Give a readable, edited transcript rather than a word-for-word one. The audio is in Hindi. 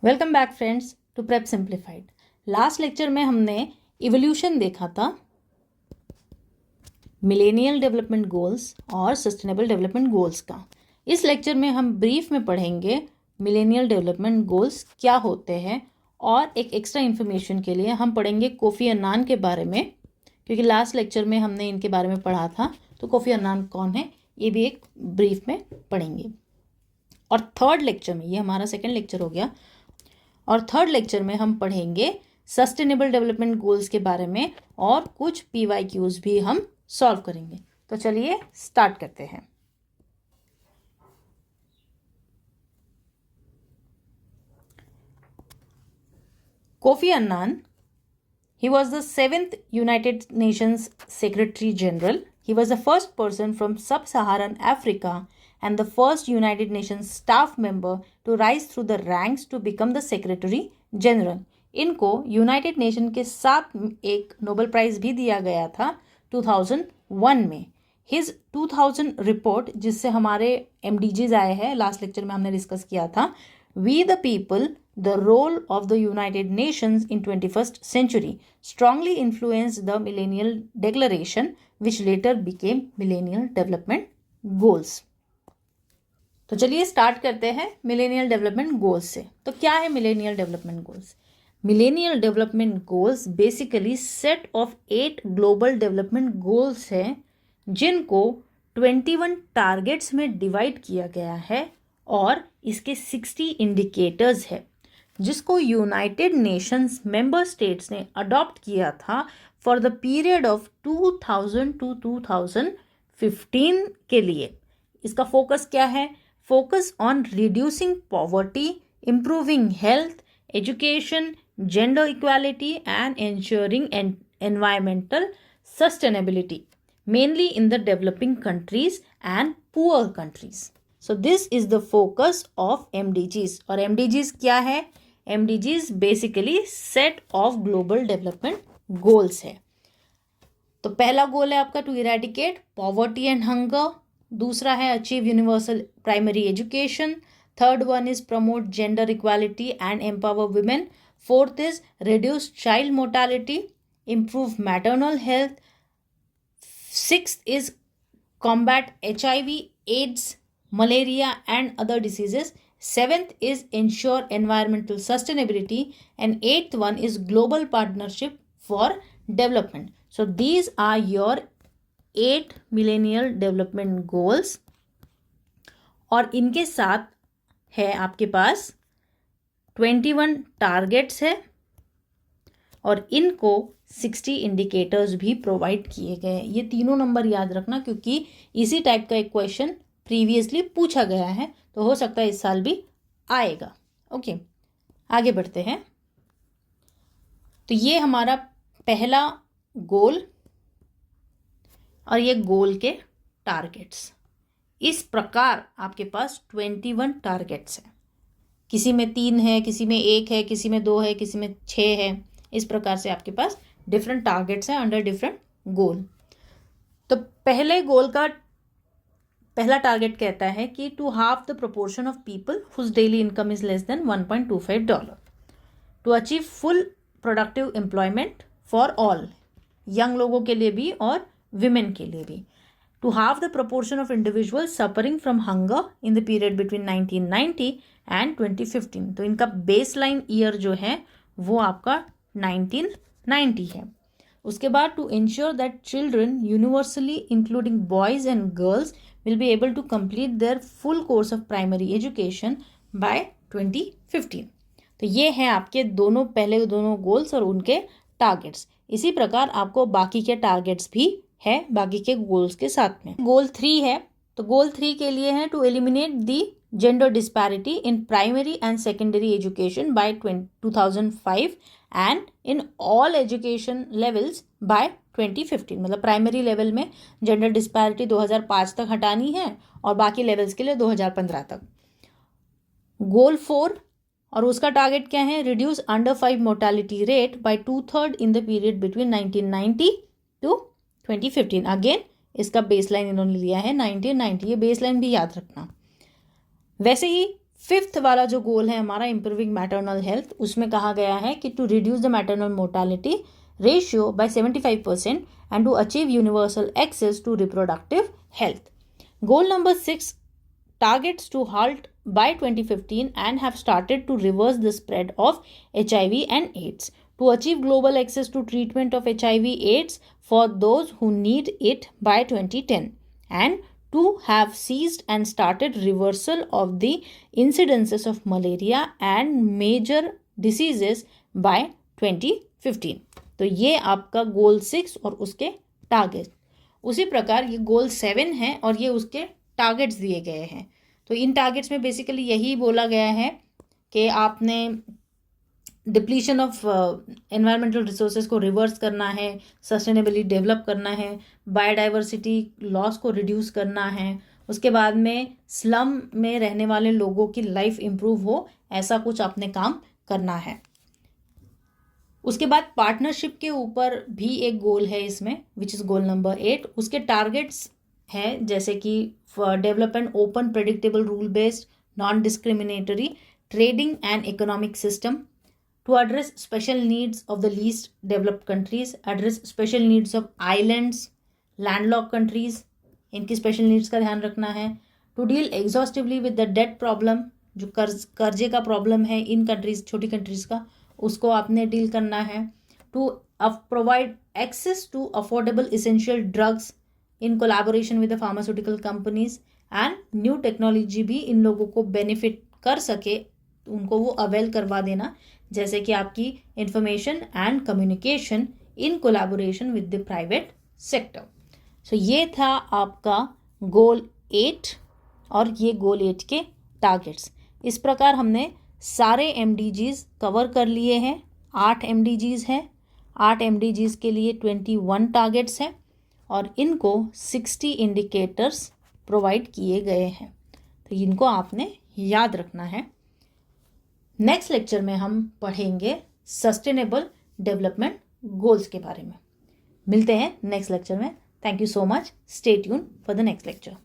Welcome back friends to prep simplified. Last lecture में हमने इवोल्यूशन देखा था, मिलेनियल डेवलपमेंट गोल्स और सस्टेनेबल डेवलपमेंट गोल्स का। इस लेक्चर में हम ब्रीफ में पढ़ेंगे मिलेनियल डेवलपमेंट गोल्स क्या होते हैं, और एक एक्स्ट्रा इन्फॉर्मेशन के लिए हम पढ़ेंगे कोफी अन्नान के बारे में, क्योंकि लास्ट लेक्चर में हमने इनके बारे में पढ़ा था। तो कोफी अन्नान कौन है ये भी एक ब्रीफ में पढ़ेंगे। और थर्ड लेक्चर में, ये हमारा सेकेंड लेक्चर हो गया, और थर्ड लेक्चर में हम पढ़ेंगे सस्टेनेबल डेवलपमेंट गोल्स के बारे में और कुछ PYQs भी हम सॉल्व करेंगे। तो चलिए स्टार्ट करते हैं। Kofi Annan, he was the 7th United Nations Secretary General. He was the first person from Sub-Saharan Africa and the first United Nations staff member to rise through the ranks to become the Secretary General. इनको यूनाइटेड नेशन के साथ एक नोबेल प्राइज भी दिया गया था 2001 में। हिज 2000 रिपोर्ट, जिससे हमारे MDGs आए हैं, लास्ट लेक्चर में हमने डिस्कस किया था, we the people the role of the United Nations in 21st century strongly influenced the Millennial Declaration, which later became Millennial Development Goals. तो चलिए स्टार्ट करते हैं मिलेनियल डेवलपमेंट गोल्स से। तो क्या है millennial development goals? Millennial development goals basically set of 8 global development goals हैं, जिनको 21 टारगेट्स में डिवाइड किया गया है, और इसके 60 इंडिकेटर्स है, जिसको यूनाइटेड नेशंस मेंबर स्टेट्स ने अडॉप्ट किया था for the period of 2000 to 2015 के लिए। इसका फोकस क्या है? Focus on reducing poverty, improving health, education, gender equality and ensuring environmental sustainability, mainly in the developing countries and poor countries. So this is the focus of MDGs. और MDGs क्या है? MDGs basically set of global development goals है। तो पहला गोल है आपका to eradicate poverty and hunger, दूसरा है achieve universal primary education, third one is promote gender equality and empower women, fourth is reduce child mortality, improve maternal health, sixth is combat HIV, AIDS, malaria and other diseases, seventh is ensure environmental sustainability, and eighth one is global partnership for development. So these are your 8 millennial development goals, और इनके साथ है आपके पास 21 टारगेट्स है, और इनको 60 इंडिकेटर्स भी प्रोवाइड किए गए हैं। ये तीनों नंबर याद रखना, क्योंकि इसी टाइप का एक क्वेश्चन प्रीवियसली पूछा गया है, तो हो सकता है इस साल भी आएगा। ओके, आगे बढ़ते हैं। तो ये हमारा पहला गोल, और ये गोल के टारगेट्स। इस प्रकार आपके पास 21 टारगेट्स हैं। किसी में 3 है, किसी में 1 है, किसी में 2 है, किसी में 6 है। इस प्रकार से आपके पास डिफरेंट टारगेट्स हैं अंडर डिफरेंट गोल। तो पहले गोल का पहला टारगेट कहता है कि to half the proportion of people whose daily income is less than $1.25, to achieve full productive employment for all, young लोगों के लिए भी और विमेन के लिए भी, to half the proportion of individual suffering from hunger in the period between 1990 and 2015। तो इनका बेस लाइन ईयर जो है वो आपका 1990 है। उसके बाद to ensure that children universally including boys and girls will be able to complete their full course of primary education by 2015। तो ये हैं आपके पहले दोनों गोल्स और उनके टारगेट्स। इसी प्रकार आपको बाकी के टारगेट्स भी है बाकी के गोल्स के साथ में। गोल 3 है, तो गोल 3 के लिए है to eliminate the gender disparity in primary and secondary education by 2005 and in all education levels by 2015। मतलब प्राइमरी लेवल में जेंडर डिस्पैरिटी 2005 तक हटानी है, और बाकी लेवल्स के लिए 2015 तक। गोल 4, और उसका टारगेट क्या है? Reduce under 5 mortality rate by 2/3 in the period between 1990 to 2015। Again इसका बेसलाइन इन्होंने लिया है 1990, ये बेसलाइन भी याद रखना। वैसे ही 5th वाला जो गोल है हमारा इम्प्रूविंग मैटरनल हेल्थ, उसमें कहा गया है कि to reduce the maternal mortality ratio by 75% and to achieve universal access to reproductive health. Goal number 6 targets to halt by 2015 and have started to reverse the spread of HIV and AIDS. To achieve global access to treatment of HIV AIDS for those who need it by 2010 and to have ceased and started reversal of the incidences of malaria and major diseases by 2015. तो ये आपका गोल 6 और उसके टारगेट. उसी प्रकार ये गोल 7 है और ये उसके टारगेट्स दिए गए हैं. तो इन टारगेट्स में बेसिकली यही बोला गया है कि आपने डिप्लीशन ऑफ एनवायरमेंटल रिसोर्सेज को रिवर्स करना है, सस्टेनेबली डेवलप करना है, बायोडाइवर्सिटी लॉस को रिड्यूस करना है, उसके बाद में स्लम में रहने वाले लोगों की लाइफ इम्प्रूव हो, ऐसा कुछ आपने काम करना है. उसके बाद पार्टनरशिप के ऊपर भी एक गोल है इसमें, विच इज़ गोल नंबर 8. उसके टारगेट्स है जैसे कि development open predictable rule based non discriminatory trading and economic system, to address special needs of the least developed countries, address special needs of islands, landlock countries, इनकी स्पेशल नीड्स का ध्यान रखना है. To deal exhaustively with the debt problem, जो कर्जे का प्रॉब्लम है इन कंट्रीज, छोटी कंट्रीज का, उसको आपने डील करना है. To provide access to affordable essential drugs in collaboration with the pharmaceutical companies and new technology भी इन लोगों को बेनिफिट कर सके, उनको वो अवेल करवा देना, जैसे कि आपकी information and communication in collaboration with the private sector. So ये था आपका गोल 8 और ये गोल 8 के टारगेट्स. इस प्रकार हमने सारे MDGs कवर कर लिए हैं. 8 MDGs हैं. 8 MDGs के लिए 21 टारगेट्स हैं और इनको 60 इंडिकेटर्स प्रोवाइड किए गए हैं. तो इनको आपने याद रखना है. नेक्स्ट लेक्चर में हम पढ़ेंगे सस्टेनेबल डेवलपमेंट गोल्स के बारे में. मिलते हैं नेक्स्ट लेक्चर में. Thank you so much. Stay tune for the next lecture.